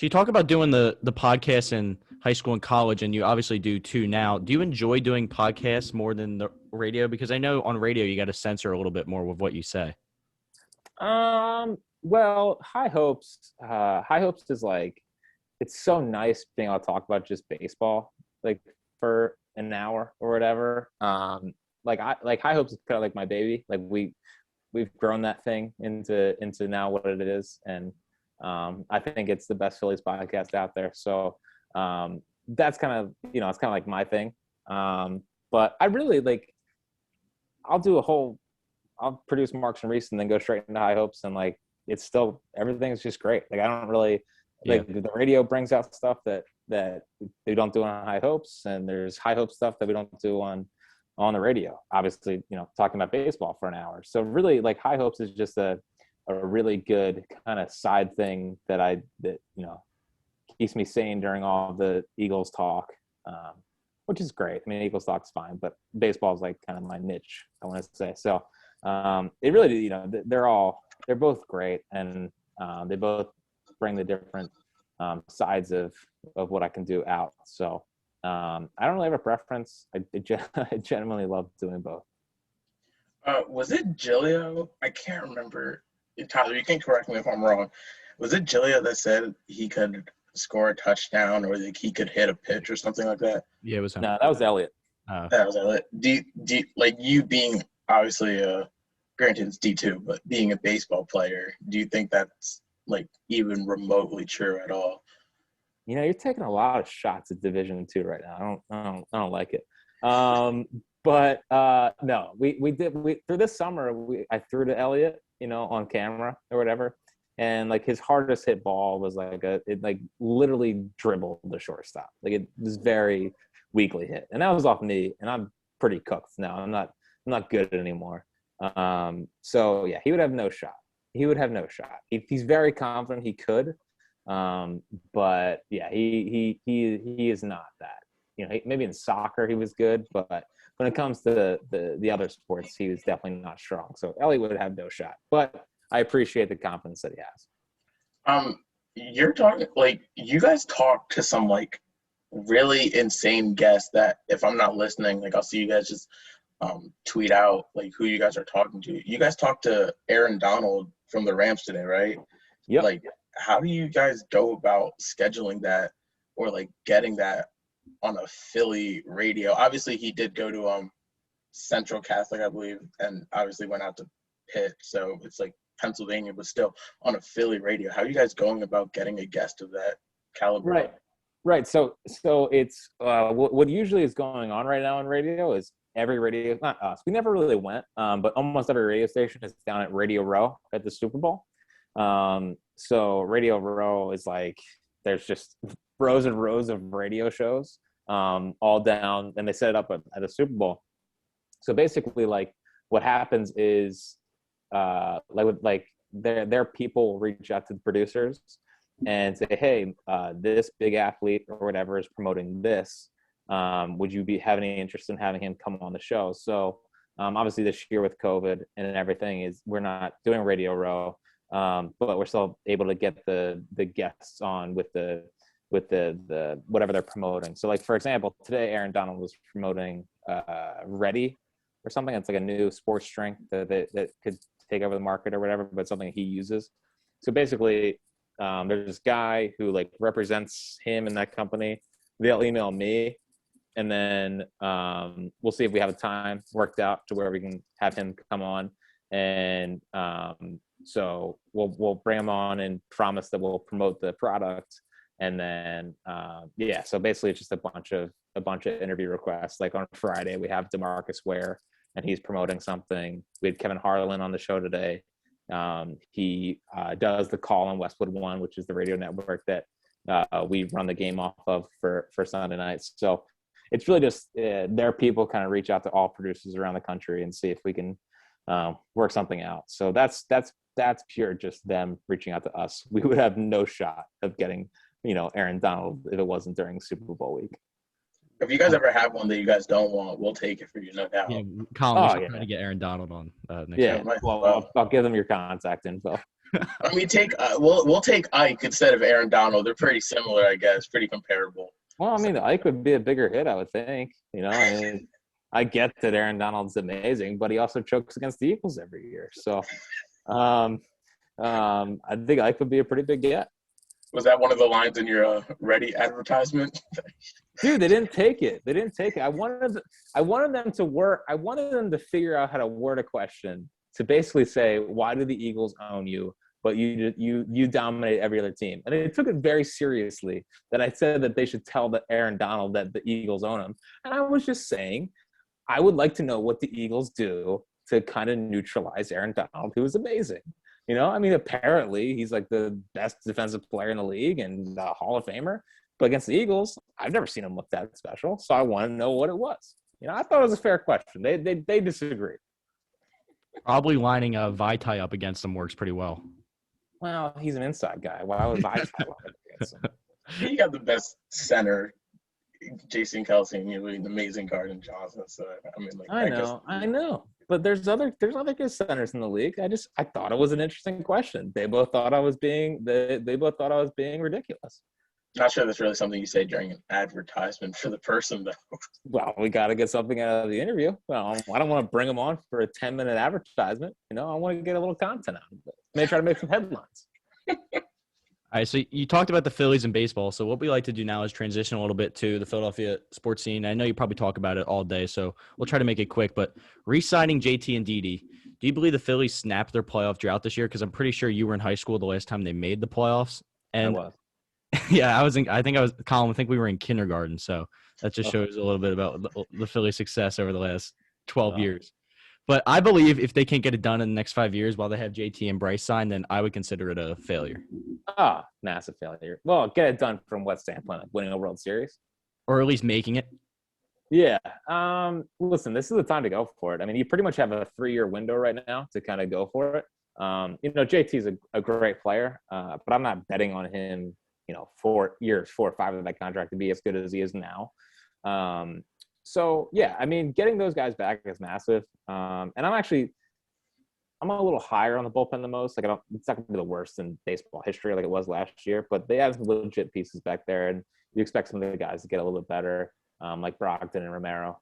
So you talk about doing the podcast in high school and college, and you obviously do too now. Do you enjoy doing podcasts more than the radio? Because I know on radio you got to censor a little bit more with what you say. Well, High Hopes. High Hopes is like, it's so nice being able to talk about just baseball, like for an hour or whatever. Like High Hopes is kind of like my baby. Like we've grown that thing into now what it is, and I think it's the best Phillies podcast out there. So that's kind of, it's kind of like my thing. But I really like, I'll produce Marks and Reese and then go straight into High Hopes, and like it's still, everything's just great. Like I don't really like the radio brings out stuff that they don't do on High Hopes, and there's High Hopes stuff that we don't do on the radio. Obviously, talking about baseball for an hour. So really, like High Hopes is just a really good kind of side thing that keeps me sane during all the Eagles talk, which is great. I mean, Eagles talk's fine, but baseball is like kind of my niche, I want to say. So it really, they're both great, and they both bring the different sides of what I can do out. So I don't really have a preference. I genuinely love doing both. Was it Gilio? I can't remember. Tyler, you can correct me if I'm wrong. Was it Gilio that said he could score a touchdown, or like he could hit a pitch or something like that? Yeah, it was him. No, that was Elliot. That was Elliot. Do you, like, you being obviously granted it's D2, but being a baseball player, do you think that's like even remotely true at all? You're taking a lot of shots at Division II right now. I don't like it. But no, we through this summer I threw to Elliot, on camera or whatever, and like his hardest hit ball was like it like literally dribbled the shortstop. Like it was very weakly hit, and that was off me, and I'm pretty cooked now. I'm not good anymore. So yeah, he would have no shot. He's very confident he could, but yeah, he is not that. Maybe in soccer he was good, but when it comes to the other sports, he was definitely not strong. So Elliot would have no shot, but I appreciate the confidence that he has. You're talking, like, you guys talk to some like really insane guests that if I'm not listening, like I'll see you guys just tweet out like who you guys are talking to. You guys talked to Aaron Donald from the Rams today, right? Yeah. Like, how do you guys go about scheduling that, or like getting that on a Philly radio? Obviously he did go to Central Catholic, I believe, and obviously went out to Pitt, so it's like Pennsylvania, but still on a Philly radio. How are you guys going about getting a guest of that caliber? Right. So it's what usually is going on right now on radio is every radio, not us, we never really went, but almost every radio station is down at Radio Row at the Super Bowl. So Radio Row is like, there's just rows and rows of radio shows all down, and they set it up at the Super Bowl. So basically, like, what happens is their people reach out to the producers and say, hey, this big athlete or whatever is promoting this. Would you have any interest in having him come on the show? So obviously this year with COVID and everything, is we're not doing Radio Row, but we're still able to get the guests on with the whatever they're promoting. So like, for example, today Aaron Donald was promoting Ready or something. It's like a new sports drink that could take over the market or whatever, but something he uses. So basically there's this guy who like represents him in that company. They'll email me, and then we'll see if we have a time worked out to where we can have him come on. And so we'll bring him on and promise that we'll promote the product. And then so basically it's just a bunch of interview requests. Like on Friday we have DeMarcus Ware, and he's promoting something. We had Kevin Harlan on the show today. He does the Call on Westwood One, which is the radio network that we run the game off of for Sunday nights. So it's really just their people kind of reach out to all producers around the country and see if we can work something out. So that's pure just them reaching out to us. We would have no shot of getting Aaron Donald if it wasn't during Super Bowl week. If you guys ever have one that you guys don't want, we'll take it for you, no doubt. Yeah, Colin, we should try to get Aaron Donald on next year. Well, I'll give them your contact info. I mean, we'll take Ike instead of Aaron Donald. They're pretty similar, I guess, pretty comparable. Well, I mean, Ike would be a bigger hit, I would think. I mean, I get that Aaron Donald's amazing, but he also chokes against the Eagles every year. So, I think Ike would be a pretty big get. Was that one of the lines in your Ready advertisement? Dude, they didn't take it. I wanted them to work. I wanted them to figure out how to word a question to basically say, why do the Eagles own you? But you dominate every other team. And they took it very seriously that I said that they should tell the Aaron Donald that the Eagles own him. And I was just saying, I would like to know what the Eagles do to kind of neutralize Aaron Donald, who is amazing. I mean, apparently he's like the best defensive player in the league and a Hall of Famer. But against the Eagles, I've never seen him look that special. So I want to know what it was. I thought it was a fair question. They disagreed. Probably lining Vitae up against him works pretty well. Well, he's an inside guy. Why would Vitae line up against him? You got the best center, Jason Kelsey, and you an amazing guard in Johnson. So I mean, like, I know. But there's other good centers in the league. I thought it was an interesting question. They both thought I was being ridiculous. Not sure that's really something you say during an advertisement for the person, though. Well, we got to get something out of the interview. Well, I don't want to bring them on for a 10-minute advertisement. I want to get a little content out of it. Maybe try to make some headlines. All right, so you talked about the Phillies and baseball. So what we like to do now is transition a little bit to the Philadelphia sports scene. I know you probably talk about it all day, so we'll try to make it quick. But re-signing JT and Didi, do you believe the Phillies snapped their playoff drought this year? Because I'm pretty sure you were in high school the last time they made the playoffs. And I was. Yeah, Colin, I think we were in kindergarten. So that just shows a little bit about the Phillies' success over the last 12 years. But I believe if they can't get it done in the next 5 years while they have JT and Bryce signed, then I would consider it a failure. Massive failure. Well, get it done from what standpoint? Like winning a World Series? Or at least making it. Yeah. Listen, this is the time to go for it. I mean, you pretty much have a 3-year window right now to kind of go for it. JT's a great player, but I'm not betting on him, 4 years, 4 or 5 of that contract to be as good as he is now. So, yeah, I mean, getting those guys back is massive. And I'm a little higher on the bullpen than most. Like, it's not going to be the worst in baseball history like it was last year, but they have some legit pieces back there, and you expect some of the guys to get a little bit better, like Brogdon and Romero.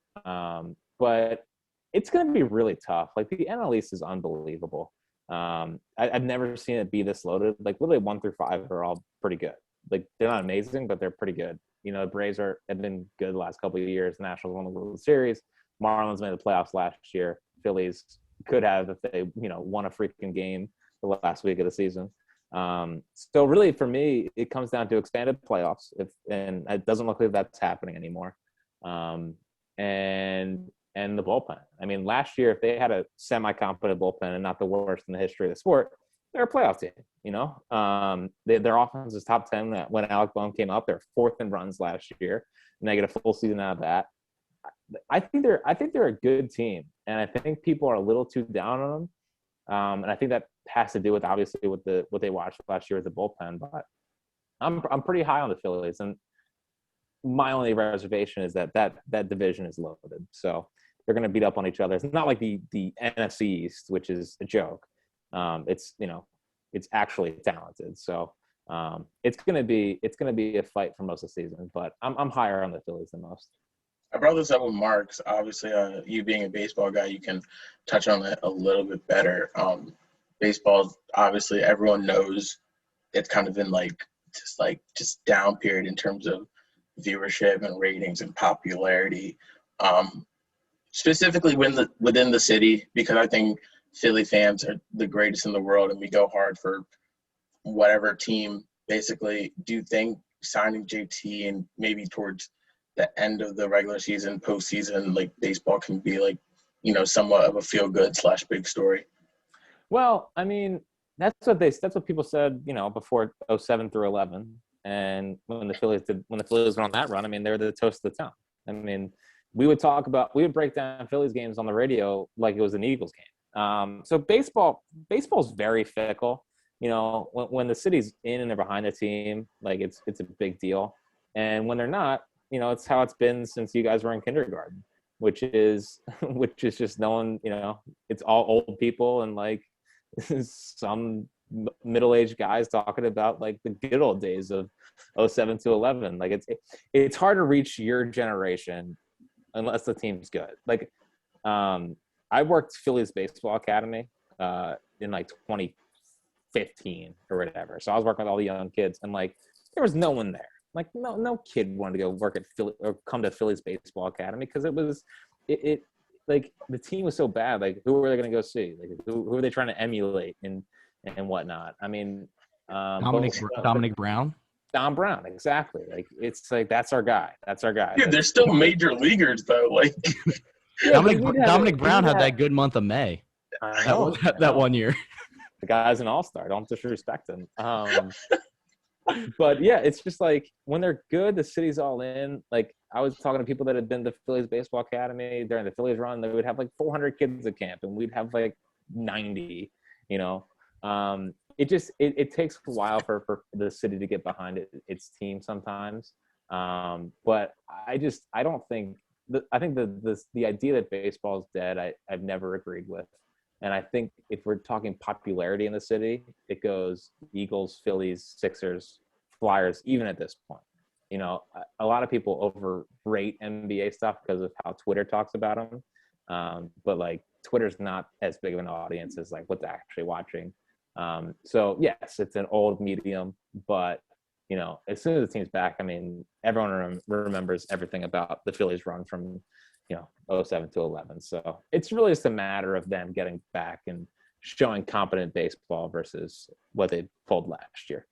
But it's going to be really tough. Like, the NL East is unbelievable. I've never seen it be this loaded. Like, literally 1 through 5 are all pretty good. Like, they're not amazing, but they're pretty good. The Braves have been good the last couple of years. The Nationals won the World Series. Marlins made the playoffs last year. Phillies could have if they, won a freaking game the last week of the season. So really, for me, it comes down to expanded playoffs. And it doesn't look like that's happening anymore. And the bullpen. I mean, last year, if they had a semi-competent bullpen and not the worst in the history of the sport, they're a playoff team. Their offense is top 10 when Alec Boehm came up. They're 4th in runs last year, and they get a full season out of that. I think they're a good team, and I think people are a little too down on them. And I think that has to do with obviously what they watched last year with the bullpen. But I'm pretty high on the Phillies, and my only reservation is that division is loaded, so they're going to beat up on each other. It's not like the NFC East, which is a joke. It's actually talented. So it's gonna be a fight for most of the season. But I'm higher on the Phillies than most. I brought this up with Marks. Obviously, you being a baseball guy, you can touch on it a little bit better. Baseball, obviously, everyone knows it's kind of been just down period in terms of viewership and ratings and popularity. Specifically within the city, because I think Philly fans are the greatest in the world, and we go hard for whatever team. Basically, do you think signing JT and maybe towards the end of the regular season, postseason, like baseball can be like, somewhat of a feel good / big story? Well, I mean, that's what people said, before 07 through 11, and when the Phillies went on that run, I mean, they're the toast of the town. I mean, we would break down Phillies games on the radio like it was an Eagles game. So baseball's very fickle. When the city's in and they're behind the team, like it's a big deal. And when they're not, it's how it's been since you guys were in kindergarten, which is just no one, it's all old people and like some middle-aged guys talking about like the good old days of 07 to 11. Like it's hard to reach your generation unless the team's good. Like I worked Phillies baseball academy in like 2015 or whatever. So I was working with all the young kids, and like there was no one there. Like no kid wanted to go work at Philly or come to Phillies baseball academy because it like the team was so bad. Like who were they going to go see? Like who are they trying to emulate and whatnot? I mean, Dominic Brown. Don Brown, exactly. Like it's like that's our guy. That's our guy. Dude, they're still major leaguers though. Like Dominic Brown had that good month of May. I know, that 1 year. The guy's an all-star. Don't disrespect him. But yeah, it's just like when they're good, the city's all in. Like I was talking to people that had been to Phillies baseball academy during the Phillies run. They would have like 400 kids at camp, and we'd have like 90. You know, it takes a while for the city to get behind its team sometimes. But I don't think I think the idea that baseball is dead, I've never agreed with. And I think if we're talking popularity in the city, it goes Eagles, Phillies, Sixers, Flyers, even at this point. You know, a lot of people overrate NBA stuff because of how Twitter talks about them. But like Twitter's not as big of an audience as like what's actually watching. So yes, it's an old medium, but you know, as soon as the team's back, I mean, everyone remembers everything about the Phillies run from, you know, 07 to 11. So it's really just a matter of them getting back and showing competent baseball versus what they pulled last year.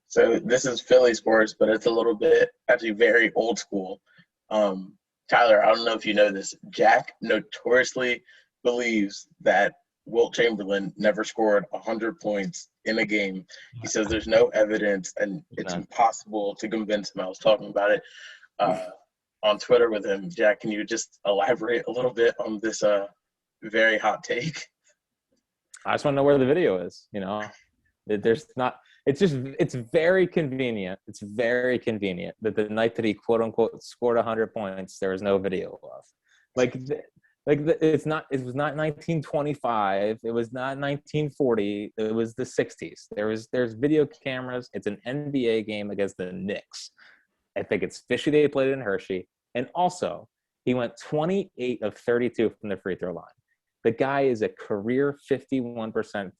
So this is Philly sports, but it's a little bit actually very old school. Tyler, I don't know if you know this. Jack notoriously believes that Wilt Chamberlain never scored 100 points in a game. He says there's no evidence and it's impossible to convince him. I was talking about it on Twitter with him. Jack, can you just elaborate a little bit on this very hot take? I just want to know where the video is. You know, there's not. It's very convenient. It's very convenient that the night that he quote unquote scored 100 points, there was no video of. It was not 1925. It was not 1940. It was the 60s. There's video cameras. It's an NBA game against the Knicks. I think it's fishy they played it in Hershey. And also, he went 28 of 32 from the free throw line. The guy is a career 51%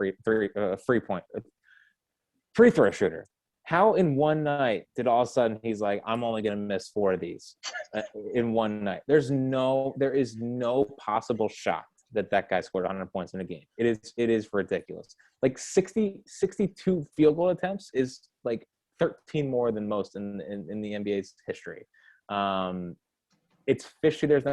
free throw shooter. How in one night did all of a sudden he's like, I'm only going to miss 4 of these in one night? There is no possible shot that guy scored 100 points in a game. It is ridiculous. Like 62 field goal attempts is like 13 more than most in the NBA's history. It's fishy. There's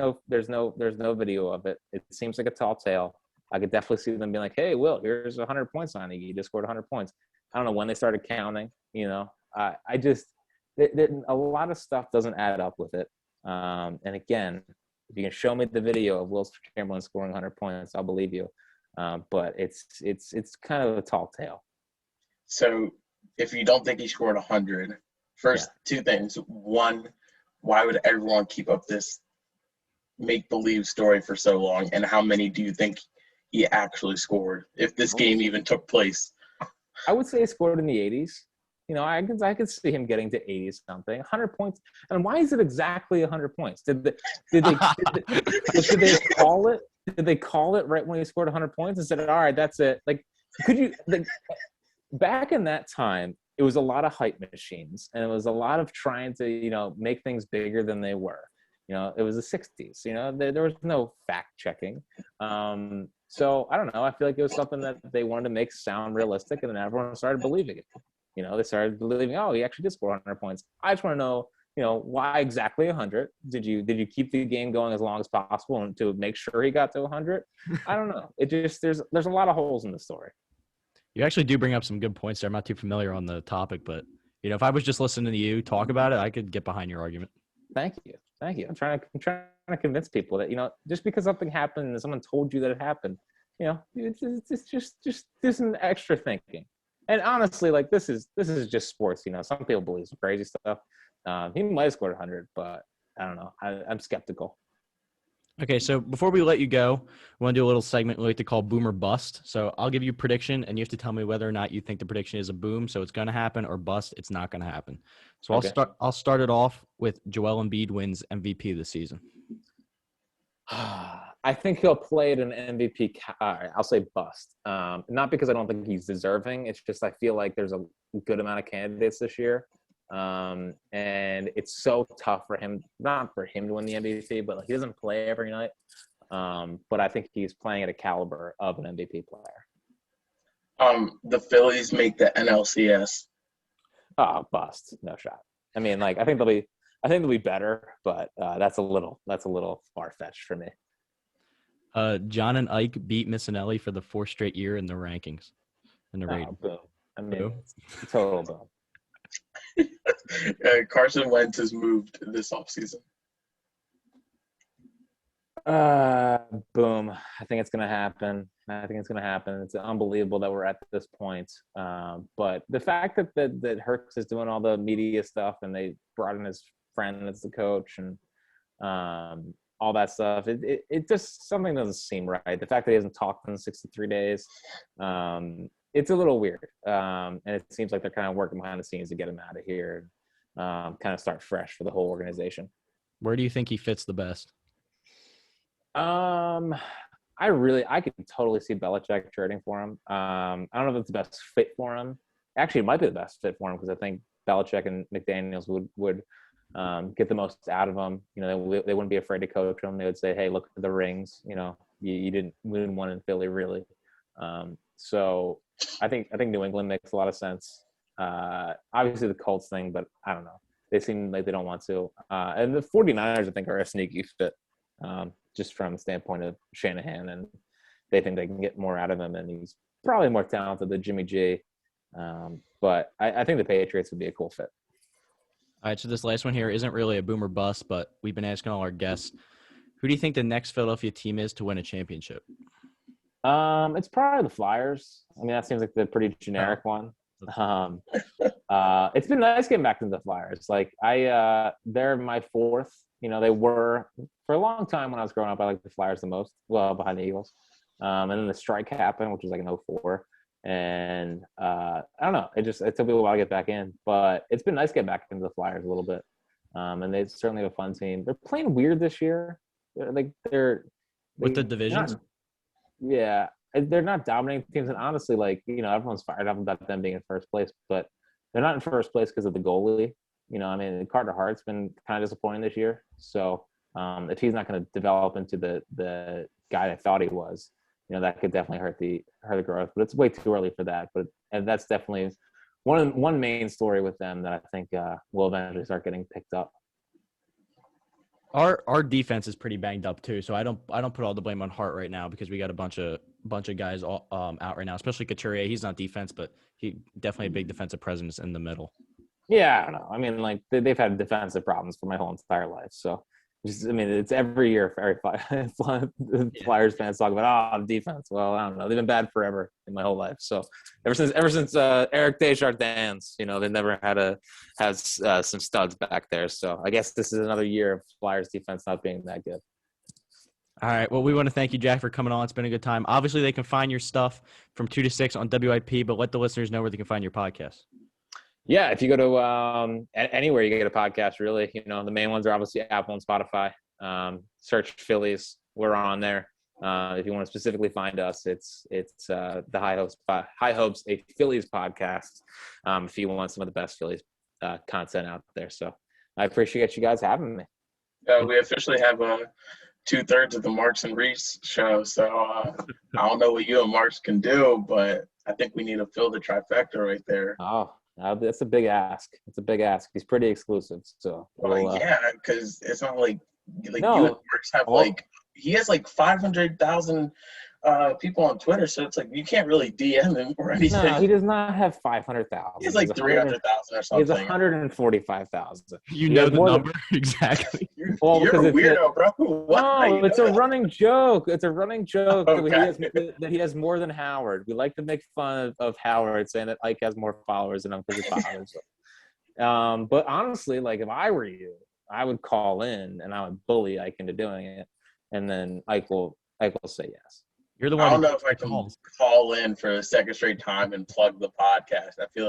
no video of it. It seems like a tall tale. I could definitely see them being like, hey, Will, here's 100 points on it. You just scored 100 points. I don't know when they started counting, you know. I just a lot of stuff doesn't add up with it. And again, if you can show me the video of Will Chamberlain scoring 100 points, I'll believe you. But it's kind of a tall tale. So if you don't think he scored 100, first two things. One, why would everyone keep up this make-believe story for so long? And how many do you think he actually scored if this game even took place? I would say he scored in the 80s. You know, I could see him getting to 80 something, 100 points. And why is it exactly 100 points? Did they call it? Did they call it right when he scored 100 points and said, all right, that's it? Like, back in that time, it was a lot of hype machines, and it was a lot of trying to, you know, make things bigger than they were. You know, it was the 60s. You know, there was no fact checking. So I don't know. I feel like it was something that they wanted to make sound realistic, and then everyone started believing it. You know, they started believing, oh, he actually did score 100 points. I just want to know, you know, why exactly 100? Did you keep the game going as long as possible and to make sure he got to 100? I don't know. It just there's a lot of holes in the story. You actually do bring up some good points there. I'm not too familiar on the topic, but you know, if I was just listening to you talk about it, I could get behind your argument. Thank you. I'm trying to convince people that, you know, just because something happened and someone told you that it happened, you know, it's just an extra thinking. And honestly, like this is just sports. You know, some people believe some crazy stuff. He might have scored 100, but I don't know. I'm skeptical. Okay, so before we let you go, we want to do a little segment we like to call boom or bust. So I'll give you a prediction, and you have to tell me whether or not you think the prediction is a boom, so it's going to happen, or bust, it's not going to happen. So Okay. I'll start it off with Joel Embiid wins MVP this season. I think he'll play at an MVP. All right, I'll say bust. Not because I don't think he's deserving. It's just I feel like there's a good amount of candidates this year. And it's so tough for him, not for him to win the MVP, but like, he doesn't play every night. But I think he's playing at a caliber of an MVP player. The Phillies make the NLCS. Oh, bust. No shot. I mean, like, I think they'll be better, but that's a little far-fetched for me. John and Ike beat Missinelli for the 4th straight year in the rankings. In the rating. Boom. I mean, Boom. total boom. Carson Wentz has moved this offseason. Boom. I think it's going to happen. It's unbelievable that we're at this point. But the fact that Hurts is doing all the media stuff and they brought in his friend as the coach and all that stuff, it just something doesn't seem right. The fact that he hasn't talked in 63 days, it's a little weird. And it seems like they're kind of working behind the scenes to get him out of here and kind of start fresh for the whole organization. Where do you think he fits the best? I could totally see Belichick trading for him. I don't know if it's the best fit for him. Actually, it might be the best fit for him because I think Belichick and McDaniels would get the most out of him. You know, they wouldn't be afraid to coach him. They would say, "Hey, look at the rings. You know, we didn't win one in Philly, really." So I think New England makes a lot of sense. Obviously the Colts thing, but I don't know. They seem like they don't want to. And the 49ers, I think, are a sneaky fit. Just from the standpoint of Shanahan, and they think they can get more out of him, and he's probably more talented than Jimmy G. But I think the Patriots would be a cool fit. All right, so this last one here isn't really a boom or bust, but we've been asking all our guests, who do you think the next Philadelphia team is to win a championship? It's probably the Flyers. I mean, that seems like the pretty generic one. It's been nice getting back into the Flyers. Like they're my 4th. You know, they were for a long time when I was growing up. I liked the Flyers the most, well, behind the Eagles. And then the strike happened, which was like in 2004. And I don't know. It took me a while to get back in, but it's been nice to get back into the Flyers a little bit. And they certainly have a fun team. They're playing weird this year. With the divisions. Yeah, they're not dominating teams, and honestly, like, you know, everyone's fired up about them being in first place, but they're not in first place because of the goalie. You know, I mean, Carter Hart's been kind of disappointing this year. So if he's not going to develop into the guy I thought he was, you know, that could definitely hurt the growth. But it's way too early for that. And that's definitely one main story with them that I think will eventually start getting picked up. Our defense is pretty banged up too, so I don't put all the blame on Hart right now because we got a bunch of guys out right now, especially Couturier. He's not defense, but he definitely a big defensive presence in the middle. Yeah, I don't know. I mean, like they've had defensive problems for my whole entire life, so it's every year for every Flyers fans talk about defense. Well, I don't know. They've been bad forever in my whole life. So ever since Eric Desjardins, you know, they never had some studs back there. So I guess this is another year of Flyers defense not being that good. All right. Well, we want to thank you, Jack, for coming on. It's been a good time. Obviously, they can find your stuff from 2 to 6 on WIP, but let the listeners know where they can find your podcast. Yeah, if you go to anywhere you get a podcast, really, you know, the main ones are obviously Apple and Spotify. Search Phillies. We're on there. If you want to specifically find us, it's the High Hopes, a Phillies podcast. If you want some of the best Phillies content out there. So I appreciate you guys having me. We officially have 2/3 of the Marks and Reese show. So I don't know what you and Marks can do, but I think we need to fill the trifecta right there. Oh. That's a big ask. It's a big ask. He's pretty exclusive, so yeah, because it's not like no, you and Marks have he has 500,000 people on Twitter, so it's like you can't really DM him or anything. No, he does not have 500,000. He has 300,000 or something. He has 145,000. You know the number exactly. You're a weirdo, bro. No, it's a running joke. It's a running joke okay. that he has more than Howard. We like to make fun of Howard, saying that Ike has more followers than Uncle followers. But honestly, if I were you, I would call in and I would bully Ike into doing it. and then Ike will say yes. You're the I one. don't who know if I makes the can calls. call in for a second straight time and plug the podcast. I feel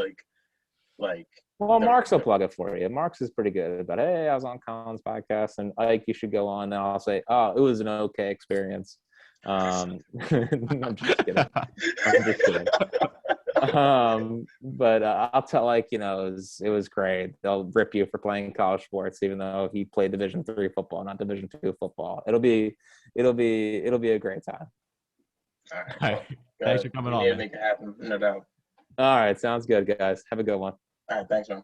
like Well, Marks will plug it for you. Marks is pretty good. But hey, I was on Colin's podcast, and Ike, you should go on. Then I'll say, oh, it was an okay experience. I'm just kidding. I'm just kidding. But I'll tell Ike, it was great. They'll rip you for playing college sports, even though he played Division III football, not Division II football. It'll be a great time. all right. All right. Thanks for coming on, We need to man. make it happen, no doubt. All right, sounds good, guys. Have a good one. All right, thanks, man.